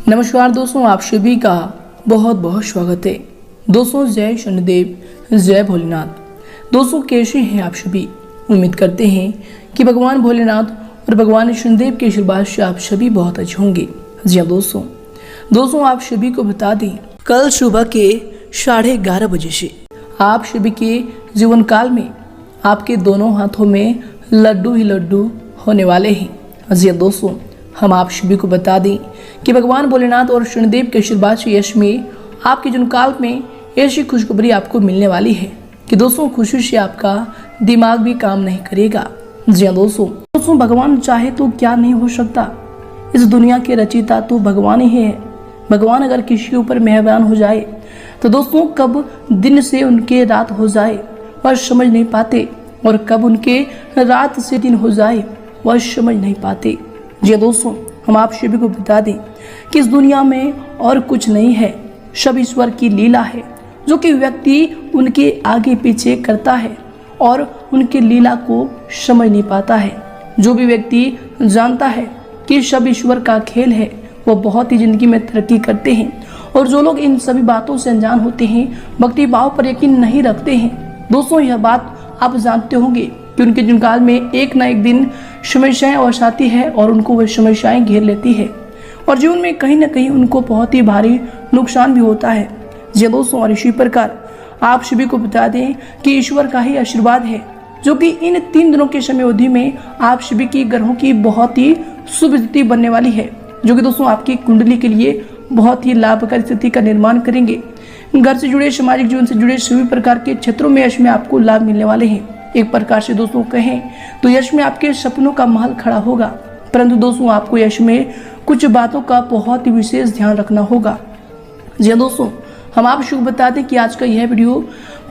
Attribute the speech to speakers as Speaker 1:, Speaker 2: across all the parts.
Speaker 1: नमस्कार दोस्तों, आप सभी का बहुत बहुत स्वागत है। दोस्तों जय शनिदेव, जय भोलेनाथ। दोस्तों कैसे हैं आप सभी? उम्मीद करते हैं कि भगवान भोलेनाथ और भगवान शनिदेव के आशीर्वाद से आप सभी बहुत अच्छे होंगे। जी हाँ दोस्तों आप सभी को बता दें, कल सुबह के 11:30 बजे से आप सभी के जीवन काल में आपके दोनों हाथों में लड्डू ही लड्डू होने वाले हैं। जी हाँ दोस्तों, हम आप सभी को बता दें कि भगवान भोलेनाथ और शनिदेव के आशीर्वाद से यश में आपके जीवन काल में ऐसी खुशखबरी आपको मिलने वाली है कि दोस्तों खुशी से आपका दिमाग भी काम नहीं करेगा। जी हाँ दोस्तों भगवान चाहे तो क्या नहीं हो सकता। इस दुनिया के रचयिता तो भगवान ही है। भगवान अगर किसी के ऊपर मेहरबान हो जाए तो दोस्तों कब दिन से उनके रात हो जाए वह समझ नहीं पाते, और कब उनके रात से दिन हो जाए वह समझ नहीं पाते। जी दोस्तों, हम आप सभी को बता दें कि इस दुनिया में और कुछ नहीं है, सब ईश्वर की लीला है जो कि व्यक्ति उनके आगे पीछे करता है और उनके लीला को समझ नहीं पाता है। जो भी व्यक्ति जानता है कि सब ईश्वर का खेल है वो बहुत ही जिंदगी में तरक्की करते हैं, और जो लोग इन सभी बातों से अनजान होते हैं, भक्ति भाव पर यकीन नहीं रखते हैं, दोस्तों यह बात आप जानते होंगे कि उनके जीवन काल में एक न एक दिन समस्याएं अवश्य आती है और उनको वह समस्याएं घेर लेती है, और जीवन में कहीं ना कहीं उनको बहुत ही भारी नुकसान भी होता है। जी दोस्तों, और इसी प्रकार आप सभी को बता दें कि ईश्वर का ही आशीर्वाद है जो कि इन 3 दिनों के समय अवधि में आप सभी की ग्रहों की बहुत ही शुभ स्थिति बनने वाली है, जो कि दोस्तों आपकी कुंडली के लिए बहुत ही लाभकारी स्थिति का निर्माण करेंगे। घर से जुड़े, सामाजिक जीवन से जुड़े सभी प्रकार के क्षेत्रों में यश में आपको लाभ मिलने वाले हैं। एक प्रकार से दोस्तों कहें तो यश में आपके सपनों का महल खड़ा होगा, परंतु दोस्तों आपको यश में कुछ बातों का बहुत ही विशेष ध्यान रखना होगा। जी दोस्तों, हम आप सबको बता दें कि आज का यह वीडियो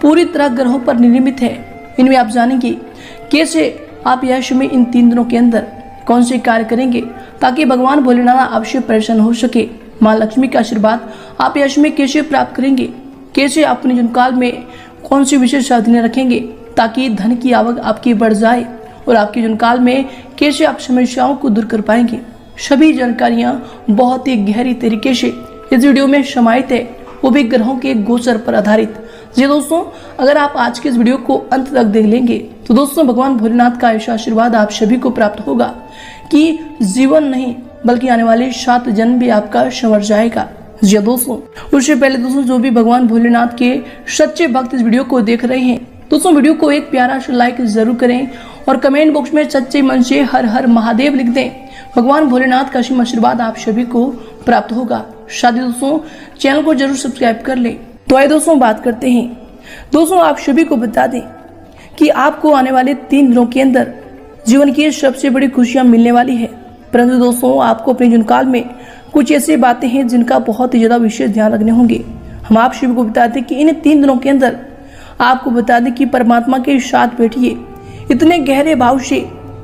Speaker 1: पूरी तरह ग्रहों पर निर्मित है। इनमें आप जानेंगे कैसे आप यश में इन 3 दिनों के अंदर कौन से कार्य करेंगे ताकि भगवान भोलेनाथ आपसे प्रसन्न हो सके। माँ लक्ष्मी का आशीर्वाद आप यश में कैसे प्राप्त करेंगे, कैसे अपने जीवन काल में कौन सी विशेष साधनें रखेंगे ताकि धन की आवक आपकी बढ़ जाए, और आपके जीवन काल में कैसे आप समस्याओं को दूर कर पाएंगे। सभी जानकारियां बहुत ही गहरी तरीके से इस वीडियो में समाहित है, वो भी ग्रहों के गोचर पर आधारित। जी दोस्तों, अगर आप आज के इस वीडियो को अंत तक देख लेंगे तो दोस्तों भगवान भोलेनाथ का ऐसा आशीर्वाद आप सभी को प्राप्त होगा कि जीवन नहीं बल्कि आने वाले 7 जन्म भी आपका संवर जाएगा। जी दोस्तों, उससे पहले दोस्तों जो भी भगवान भोलेनाथ के सच्चे भक्त इस वीडियो को देख रहे हैं, दोस्तों वीडियो को एक प्यारा सा लाइक जरूर करें और कमेंट बॉक्स में सच्चे मन से हर हर महादेव लिख दें। भगवान भोलेनाथ का असीम आशीर्वाद आप सभी को प्राप्त होगा। साथ ही दोस्तों चैनल को जरूर सब्सक्राइब कर लें। तो आइए दोस्तों बात करते हैं। दोस्तों आप सभी को बता दें कि आपको आने वाले 3 दिनों के अंदर जीवन की सबसे बड़ी खुशियां मिलने वाली है, परंतु दोस्तों आपको अपने जीवन काल में कुछ ऐसी बातें हैं जिनका बहुत ही ज्यादा विशेष ध्यान रखने होंगे। हम आप सभी को बता दें कि इन 3 दिनों के अंदर आपको बता दें कि परमात्मा के साथ बैठिए इतने गहरे भाव से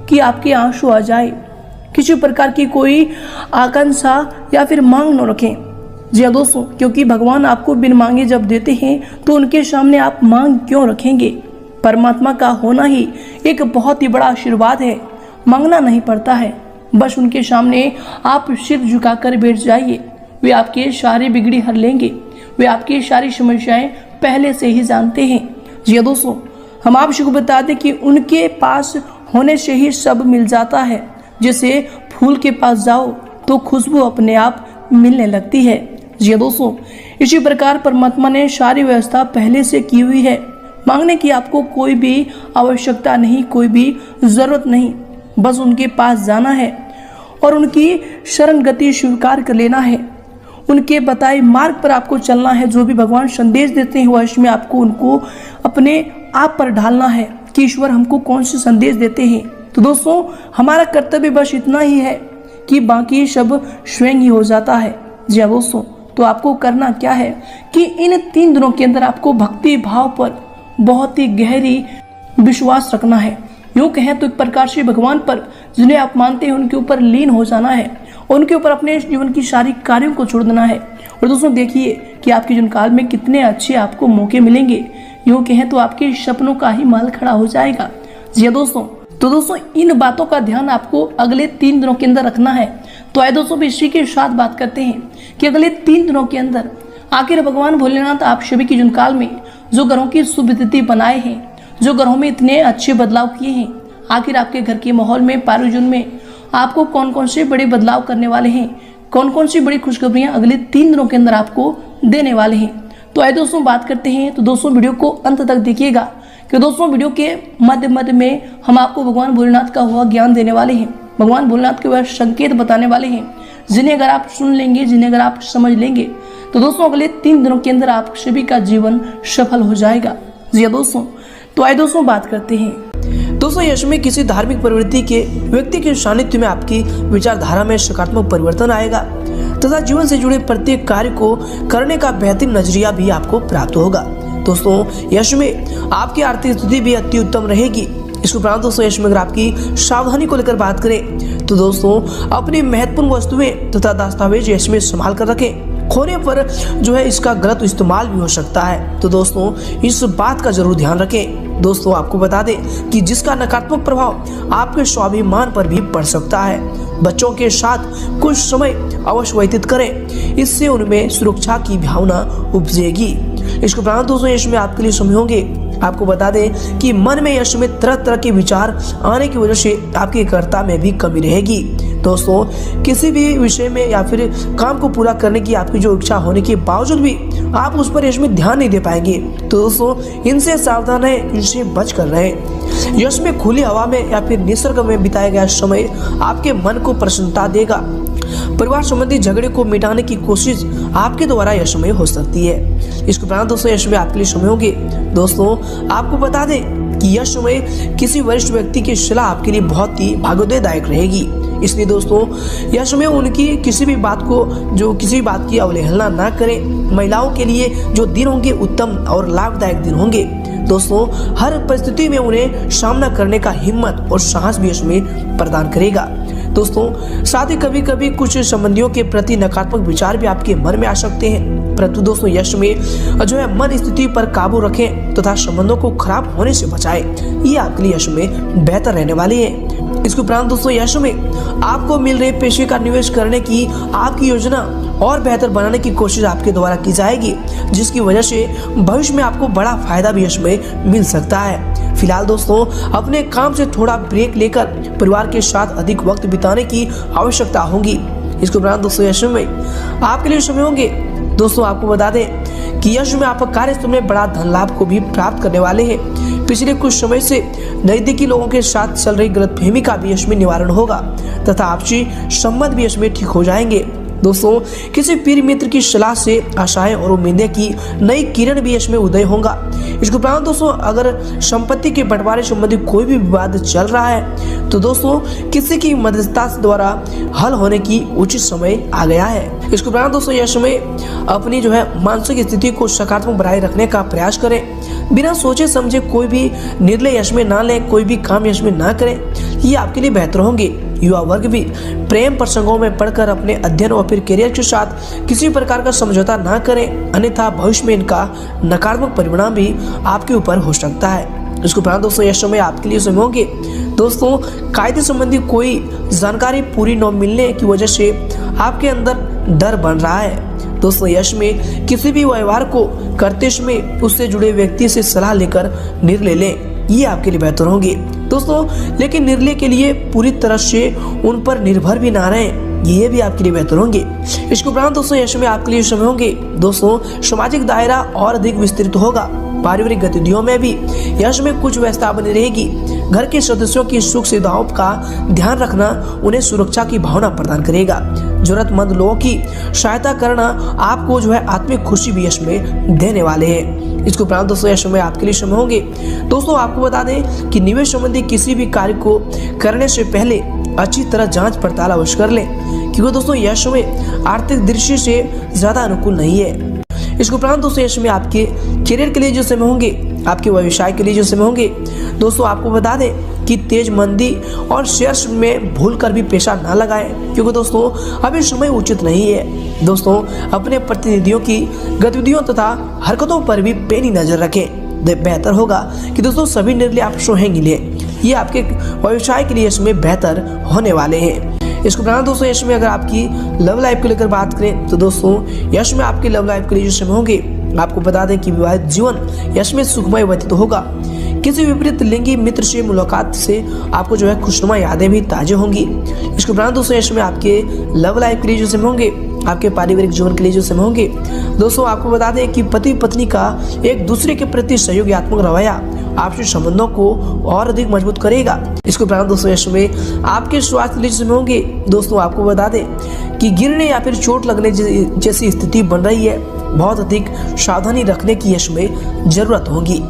Speaker 1: कि आपके आंसू आ जाए। किसी प्रकार की कोई आकांक्षा या फिर मांग न रखें। जी हाँ दोस्तों, क्योंकि भगवान आपको बिन मांगे जब देते हैं तो उनके सामने आप मांग क्यों रखेंगे। परमात्मा का होना ही एक बहुत ही बड़ा आशीर्वाद है। मांगना नहीं पड़ता है, बस उनके सामने आप सिर झुकाकर बैठ जाइए। वे आपके सारी बिगड़ी हर लेंगे, वे आपकी सारी समस्याएं पहले से ही जानते हैं। जी दोस्तों, हम आप सबको बता दें कि उनके पास होने से ही सब मिल जाता है। जैसे फूल के पास जाओ तो खुशबू अपने आप मिलने लगती है। जी दोस्तों, इसी प्रकार परमात्मा ने सारी व्यवस्था पहले से की हुई है। मांगने की आपको कोई भी आवश्यकता नहीं, कोई भी जरूरत नहीं, बस उनके पास जाना है और उनकी शरण गति स्वीकार कर लेना है। उनके बताए मार्ग पर आपको चलना है। जो भी भगवान संदेश देते हैं वह में आपको उनको अपने आप पर ढालना है कि ईश्वर हमको कौन से संदेश देते हैं। तो दोस्तों हमारा कर्तव्य बस इतना ही है कि बाकी सब स्वयं ही हो जाता है। जी हाँ दोस्तों, तो आपको करना क्या है कि इन 3 दिनों के अंदर आपको भक्ति भाव पर बहुत ही गहरी विश्वास रखना है। यूँ कहें तो एक प्रकार से भगवान पर जिन्हें आप मानते हैं उनके ऊपर लीन हो जाना है, उनके ऊपर अपने जीवन की सारी कार्यों को छोड़ देना है। और दोस्तों देखिए कि आपके जीवन काल में कितने अच्छे आपको मौके मिलेंगे। यूँ कहें तो आपके सपनों का ही महल खड़ा हो जाएगा। जी दोस्तों, तो दोस्तों इन बातों का ध्यान आपको अगले 3 दिनों के अंदर रखना है। तो आइए दोस्तों इसी के साथ बात करते हैं कि अगले 3 दिनों के अंदर आखिर भगवान भोलेनाथ आप सभी की जुन काल में जो ग्रहों की शुभ तिथि बनाए हैं, जो ग्रहों में इतने अच्छे बदलाव किए हैं, आखिर आपके घर के माहौल में 12 जून में आपको कौन कौन से बड़े बदलाव करने वाले हैं, कौन कौन सी बड़ी खुशखबरियां अगले 3 दिनों के अंदर आपको देने वाले हैं। तो आइए दोस्तों बात करते हैं। तो दोस्तों वीडियो को अंत तक देखिएगा कि दोस्तों वीडियो के मध्य में हम आपको भगवान भोलेनाथ का हुआ ज्ञान देने वाले हैं, भगवान भोलेनाथ के वह संकेत बताने वाले हैं, जिन्हें अगर आप सुन लेंगे, जिन्हें अगर आप समझ लेंगे तो दोस्तों अगले 3 दिनों के अंदर आप सभी का जीवन सफल हो जाएगा। जी हाँ दोस्तों, तो आइए दोस्तों बात करते हैं। दोस्तों यश में किसी धार्मिक प्रवृत्ति के व्यक्ति के सानिध्य में आपकी विचारधारा में सकारात्मक परिवर्तन आएगा तथा जीवन से जुड़े प्रत्येक कार्य को करने का बेहतरीन नजरिया भी आपको प्राप्त होगा। दोस्तों यश में आपकी आर्थिक स्थिति भी अति उत्तम रहेगी। इसके उपरांत दोस्तों यश में अगर आपकी सावधानी को लेकर बात करें तो दोस्तों अपनी महत्वपूर्ण वस्तुएं तथा दस्तावेज यश में संभाल कर रखें, खोने पर जो है इसका गलत इस्तेमाल भी हो सकता है। तो दोस्तों इस बात का जरूर ध्यान रखें। दोस्तों आपको बता दें कि जिसका नकारात्मक प्रभाव आपके स्वाभिमान पर भी पड़ सकता है। बच्चों के साथ कुछ समय अवश्य व्यतीत करें, इससे उनमें सुरक्षा की भावना उपजेगी। इसके उपरांत दोस्तों यश में आपके लिए समय होंगे। आपको बता दें कि मन में यश में तरह तरह के विचार आने की वजह से आपकी एकाग्रता में भी कमी रहेगी। दोस्तों किसी भी विषय में या फिर काम को पूरा करने की आपकी जो इच्छा होने के बावजूद भी आप उस पर यश में ध्यान नहीं दे पाएंगे। तो दोस्तों इनसे सावधान है, इनसे बच कर रहें। यश में खुली हवा में या फिर निसर्ग में बिताया गया समय आपके मन को प्रसन्नता देगा। परिवार संबंधी झगड़े को मिटाने की कोशिश आपके द्वारा यश में हो सकती है। इसके उपरांत दोस्तों यश में आपके लिए समय होंगे। दोस्तों आपको बता दें कि यश में किसी वरिष्ठ व्यक्ति की सलाह आपके लिए बहुत ही भाग्योदयदायक रहेगी। इसलिए दोस्तों यश में उनकी किसी भी बात की अवहेलना ना करें। महिलाओं के लिए जो दिन होंगे उत्तम और लाभदायक दिन होंगे। दोस्तों हर परिस्थिति में उन्हें सामना करने का हिम्मत और साहस भी इसमें प्रदान करेगा। दोस्तों साथ ही कभी कभी कुछ संबंधियों के प्रति नकारात्मक विचार भी आपके मन में आ सकते हैं, परंतु दोस्तों यश में जो है मन स्थिति पर काबू रखें तथा संबंधों को खराब होने से बचाएं। ये आपके लिए यश में बेहतर रहने वाली है। इसके उपरांत दोस्तों यश में आपको मिल रहे पैसे का निवेश करने की आपकी योजना और बेहतर बनाने की कोशिश आपके द्वारा की जाएगी, जिसकी वजह से भविष्य में आपको बड़ा फायदा भी यश में मिल सकता है। फिलहाल दोस्तों अपने काम से थोड़ा ब्रेक लेकर परिवार के साथ अधिक वक्त बिताने की आवश्यकता होगी। इसके उपरांत दोस्तों यश में आपके लिए समय होंगे। दोस्तों आपको बता दें कि यश में आप कार्यस्थल में बड़ा धन लाभ को भी प्राप्त करने वाले हैं। पिछले कुछ समय से नजदीकी लोगों के साथ चल रही गलतफहमी का भी यश में निवारण होगा तथा आपसी संबंध भी यश में ठीक हो जाएंगे। दोस्तों किसी प्रिय मित्र की सलाह से आशाएं और उम्मीदें की नई किरण भी इसमें उदय होगा। इसके उपरांत दोस्तों अगर संपत्ति के बंटवारे संबंधी कोई भी विवाद चल रहा है तो दोस्तों किसी की मध्यस्थता द्वारा हल होने की उचित समय आ गया है। इसके उपरांत दोस्तों यह समय अपनी जो है मानसिक स्थिति को सकारात्मक बनाए रखने का प्रयास करें। बिना सोचे समझे कोई भी निर्णय यश में ना लें, कोई भी काम यश में ना करें, ये आपके लिए बेहतर होंगे। युवा वर्ग भी प्रेम प्रसंगों में पढ़कर अपने अध्ययन और फिर करियर के साथ किसी प्रकार का समझौता ना करें, अन्यथा भविष्य में इनका नकारात्मक परिणाम भी आपके ऊपर हो सकता है। इसके उपरांत दोस्तों यह समय आपके लिए समय होंगे। दोस्तों कायदे संबंधी कोई जानकारी पूरी न मिलने की वजह से आपके अंदर डर बन रहा है। दोस्तों यश में किसी भी व्यवहार को करते समय उससे जुड़े व्यक्ति से सलाह लेकर निर्णय लें, ये आपके लिए बेहतर होंगे। दोस्तों लेकिन निर्णय के लिए पूरी तरह से उन पर निर्भर भी ना रहें, ये भी आपके लिए बेहतर होंगे। इसके उपरांत दोस्तों यश में आपके लिए समय होंगे। दोस्तों सामाजिक दायरा और अधिक विस्तृत होगा। पारिवारिक गतिविधियों में भी यश में कुछ व्यवस्था बनी रहेगी। घर के सदस्यों की सुख सुविधाओं का ध्यान रखना उन्हें सुरक्षा की भावना प्रदान करेगा। जरूरतमंद लोगों की सहायता करना आपको जो है आत्मिक खुशी भी यश में देने वाले हैं। इसके उपरांत दोस्तों यश में आपके लिए समय होंगे। दोस्तों आपको बता दें कि निवेश संबंधी किसी भी कार्य को करने से पहले अच्छी तरह जांच पड़ताल अवश्य कर लें, क्योंकि दोस्तों यह समय आर्थिक दृष्टि से ज्यादा अनुकूल नहीं है। इसके उपरांत दोस्तों यश में आपके करियर के लिए जो समय होंगे, आपके व्यवसाय के लिए जो समय होंगे, दोस्तों आपको बता दें कि तेज मंदी और शेयर्स में भूल कर भी पैसा ना लगाएं, क्योंकि दोस्तों अभी समय उचित नहीं है। दोस्तों अपने प्रतिनिधियों की गतिविधियों तथा हरकतों पर भी पैनी नजर रखें। बेहतर होगा कि दोस्तों सभी निर्णय आप स्वयं ही लें, ये आपके व्यवसाय के लिए इसमें बेहतर होने वाले हैं।
Speaker 2: इसके उपरांत दोस्तों यश में अगर आपकी लव लाइफ को लेकर बात करें तो दोस्तों यश में आपकी लव लाइफ के लिए जो समय होंगे, आपको बता दें कि विवाहित जीवन यश में सुखमय व्यतीत होगा। किसी विपरीत लिंगी मित्र से मुलाकात से आपको जो है खुशनुमा यादें भी ताजा होंगी। इसके उपरांत दोस्तों यश में आपके लव लाइफ के लिए जो समय होंगे, आपके पारिवारिक जीवन के लिए जो समय होंगे, दोस्तों आपको बता दें कि पति पत्नी का एक दूसरे के प्रति सहयोगात्मक रवैया आपसी संबंधों को और अधिक मजबूत करेगा। इसके उपरांत दोस्तों यश में आपके स्वास्थ्य के लिए जो समय होंगे, दोस्तों आपको बता दें कि गिरने या फिर चोट लगने जैसी स्थिति बन रही है, बहुत अधिक सावधानी रखने की यश में जरूरत होगी।